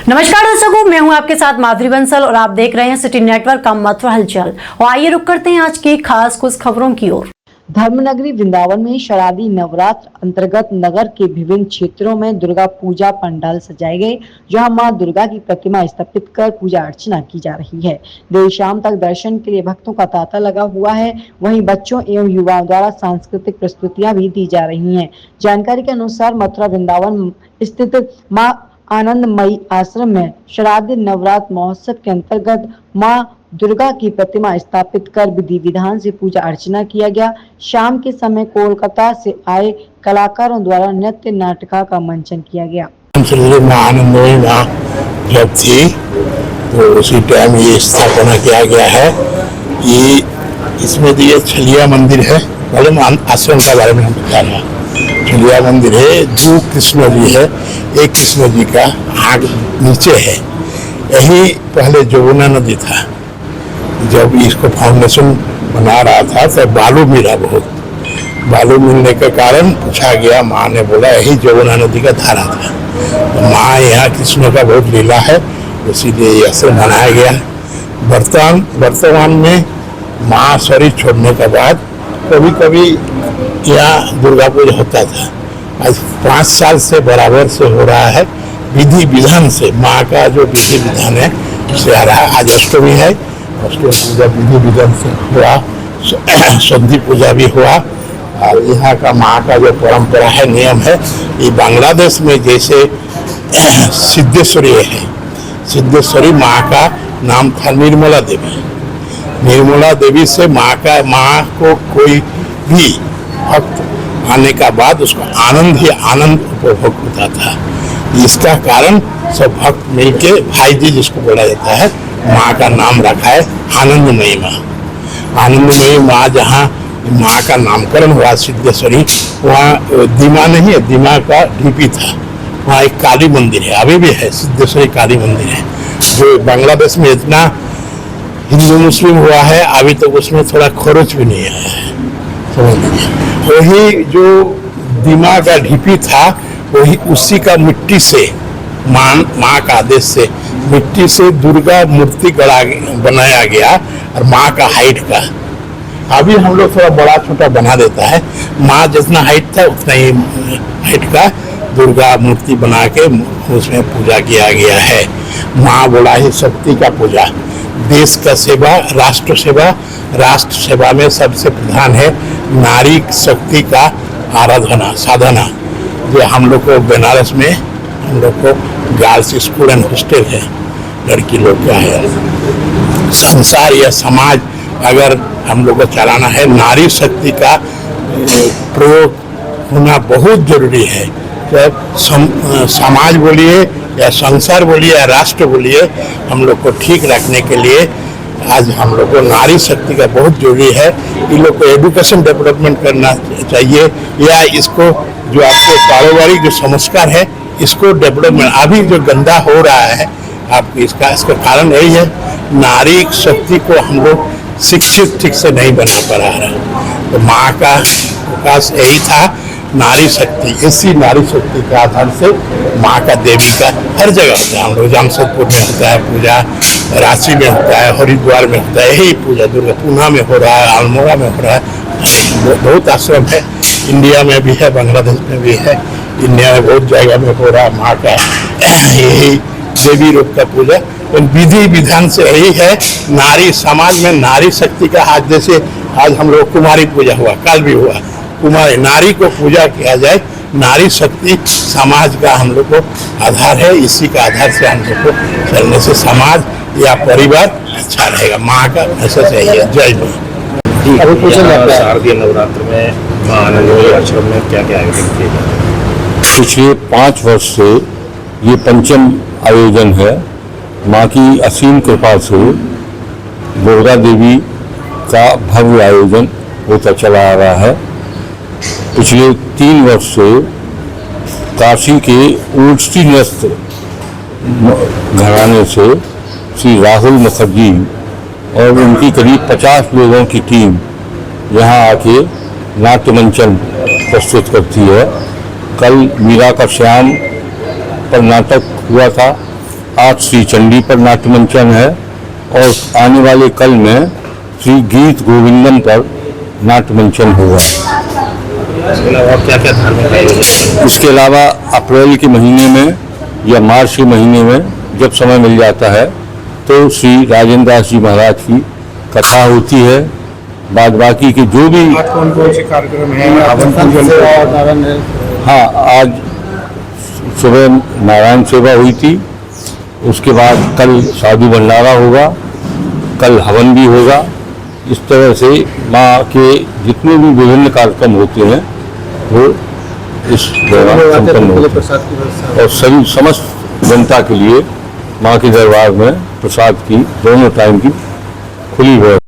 नमस्कार दर्शकों, मैं हूं आपके साथ माधुरी बंसल और आप देख रहे हैं सिटी नेटवर्क का मथुरा हलचल। और आइए रुक करते हैं आज की खास कुछ खबरों की ओर। धर्मनगरी वृंदावन में शारदीय नवरात्र अंतर्गत नगर के विभिन्न क्षेत्रों में दुर्गा पूजा पंडाल सजाए गए, जहां मां दुर्गा की प्रतिमा स्थापित कर पूजा अर्चना की जा रही है। देर शाम तक दर्शन के लिए भक्तों का तांता लगा हुआ है। वहीं बच्चों एवं युवाओं द्वारा सांस्कृतिक प्रस्तुतियां भी दी जा रही हैं। जानकारी के अनुसार मथुरा वृंदावन स्थित मां आनंदमयी आश्रम में शारदीय नवरात्र महोत्सव के अंतर्गत मां दुर्गा की प्रतिमा स्थापित कर विधि विधान से पूजा अर्चना किया गया। शाम के समय कोलकाता से आए कलाकारों द्वारा नृत्य नाटिका का मंचन किया गया। आनंदमयी मां जब थी तो उसी टाइम ये स्थापना किया गया है। ये इसमें तो ये छलिया मंदिर है। पहले आश्रम के बारे में हम बता रहे हैं। छलिया मंदिर है, दो कृष्ण जी है, एक कृष्ण जी का आग नीचे है। यही पहले जमुना नदी था। जब इसको फाउंडेशन बना रहा था तो बालू मिला, बहुत बालू मिलने के कारण पूछा गया, माँ ने बोला यही जमुना नदी का धारा था। तो माँ यहाँ कृष्ण का बहुत लीला है, इसीलिए ये आश्रम बनाया गया। वर्तमान में माँ शरीर छोड़ने के बाद कभी कभी यहाँ दुर्गा पूजा होता था। आज 5 साल से बराबर से हो रहा है। विधि विधान से माँ का जो विधि विधान है उससे आ रहा है। आज अष्टमी है, अष्टमी पूजा विधि विधान से हुआ, संधि पूजा भी हुआ। और यहाँ का माँ का जो परंपरा है, नियम है, ये बांग्लादेश में जैसे सिद्धेश्वरी है, सिद्धेश्वरी माँ का नाम था निर्मला देवी। निर्मला देवी से माँ को कोई भी भक्त आने का बाद उसको आनंद ही आनंद उपभोग होता था। इसका कारण सब भक्त मिलके भाई जी जिसको बोला जाता है, माँ का नाम रखा है आनंदमयी माँ। आनंदमयी माँ जहाँ माँ का नामकरण हुआ सिद्धेश्वरी, वहाँ दीमा नहीं है, दीमा का ढीपी था। वहाँ एक काली मंदिर है, अभी भी है, सिद्धेश्वरी काली मंदिर है, जो बांग्लादेश में इतना हिंदू मुस्लिम हुआ है, अभी तक उसमें थोड़ा खरोच भी नहीं आया है। वही जो दीमा का ढीपी था, वही उसी का मिट्टी से माँ का आदेश से मिट्टी से दुर्गा मूर्ति बनाया गया। और माँ का हाइट का अभी हम लोग थोड़ा बड़ा छोटा बना देता है। माँ जितना हाइट था उतना ही हाइट का दुर्गा मूर्ति बना के उसमें पूजा किया गया है। माँ बोला ही शक्ति का पूजा, देश का सेवा, राष्ट्र सेवा में सबसे प्रधान है नारी शक्ति का आराधना साधना। जो हम लोग को बनारस में हम लोग को गर्ल्स स्कूल एंड हॉस्टल है, लड़की लोग का है। संसार या समाज अगर हम लोग को चलाना है, नारी शक्ति का प्रयोग होना बहुत जरूरी है। जब समाज बोलिए या संसार बोलिए या राष्ट्र बोलिए, हम लोग को ठीक रखने के लिए आज हम लोग को नारी शक्ति का बहुत जरूरी है। इन लोग को एजुकेशन डेवलपमेंट करना चाहिए, या इसको जो आपको पारिवारिक जो संस्कार है इसको डेवलपमेंट। अभी जो गंदा हो रहा है आप इसका कारण यही है, नारी शक्ति को हम लोग शिक्षित ठीक से नहीं बना पा रहा है। तो माँ का विकास यही था, नारी शक्ति। इसी नारी शक्ति के आधार से माँ का देवी का हर जगह होता है। हम लोग जमशेदपुर में होता है पूजा, रांची में होता है, हरिद्वार में होता है यही पूजा, दुर्गा पूना में हो रहा है, अल्मोड़ा में हो रहा है। बहुत आश्रम है, इंडिया में भी है, बांग्लादेश में भी है, इंडिया में बहुत जगह में हो रहा है माँ का यही देवी रूप का पूजा। विधि विधान से यही है, नारी समाज में नारी शक्ति का आज जैसे आज हम लोग कुमारी पूजा हुआ, कल भी हुआ, कुमारी नारी को पूजा किया जाए। नारी शक्ति समाज का हम लोग को आधार है, इसी का आधार से हम लोग को चलने से समाज या परिवार अच्छा रहेगा। माँ का ऐसा चाहिए। जय माँ। शारदीय नवरात्र में आनंदमयी आश्रम में क्या क्या आयोजन किए जाते हैं? पिछले 5 वर्ष से ये पंचम आयोजन है। माँ की असीम कृपा से दुर्गा देवी का भव्य आयोजन होता चला आ रहा है। पिछले 3 वर्ष से काशी के उर्वशी नृत्य घराने से श्री राहुल मुखर्जी और उनकी करीब 50 लोगों की टीम यहाँ आके नाट्य मंचन प्रस्तुत करती है। कल मीरा का श्याम पर नाटक हुआ था आज श्री चंडी पर नाट्य मंचन है और आने वाले कल में श्री गीत गोविंदम पर नाट्य मंचन होगा। इसके अलावा क्या क्या धार्मिक आयोजन हैं? इसके अलावा अप्रैल के महीने में या मार्च के महीने में जब समय मिल जाता है तो श्री राजेंद्र दास जी महाराज की कथा होती है। बाद बाकी के जो भी कौन कौन से कार्यक्रम हैं? हवन पूजन हाँ, आज सुबह नारायण सेवा हुई थी, उसके बाद कल साधु भंडारा होगा, कल हवन भी होगा। इस तरह से माँ के जितने भी विभिन्न कार्यक्रम होते हैं वो इस दौरान संपन्न होते हैं और सभी समस्त जनता के लिए माँ के दरबार में प्रसाद की दोनों टाइम की खुली है।